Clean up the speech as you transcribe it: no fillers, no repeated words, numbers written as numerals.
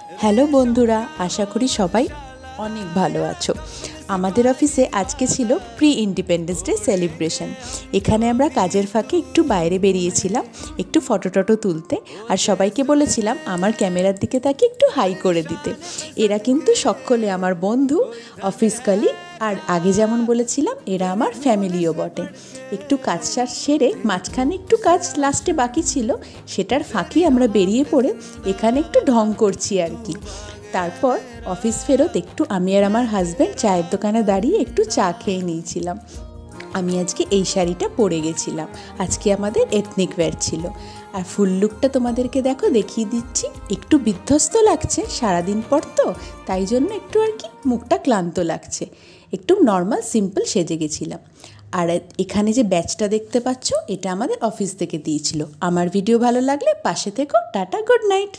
Hello বন্ধুরা, আশা করি সবাই অনেক ভালো আছো। আমাদের অফিসে আজকে ছিল প্রি ইন্ডিপেন্ডেন্স ডে সেলিব্রেশন। এখানে আমরা কাজের ফাঁকে একটু বাইরে বেরিয়েছিলাম একটু ফটো টটো তুলতে, আর সবাইকে বলেছিলাম আমার ক্যামেরার দিকে তাকে একটু হাই করে দিতে। এরা কিন্তু সকলে আমার বন্ধু, অফিস কলিগ, আর আগে যেমন বলেছিলাম এরা আমার ফ্যামিলিও বটে। একটু কাজ সেরে মাঝখানে একটু কাজ লাস্টে বাকি ছিল, সেটার ফাঁকি আমরা বেরিয়ে পড়ে এখানে একটু ঢং করছি আর কি। তারপর অফিস ফেরত একটু আমি আর আমার হাজব্যান্ড চায়ের দোকানে দাঁড়িয়ে একটু চা খেয়ে নিয়েছিলাম। আমি আজকে এই শাড়িটা পরে গেছিলাম, আজকে আমাদের এথনিক ওয়্যার ছিল। আর ফুল লুকটা তোমাদেরকে দেখিয়ে দিচ্ছি। একটু বিধ্বস্ত লাগছে সারাদিন পর তো, তাই জন্য একটু আর কি মুখটা ক্লান্ত লাগছে। একটু নর্মাল সিম্পল সেজে গেছিলাম। আর এখানে যে ব্যাচটা দেখতে পাচ্ছ, এটা আমাদের অফিস থেকে দিয়েছিল। আমার ভিডিও ভালো লাগলে পাশে থেকো। Tata, good night.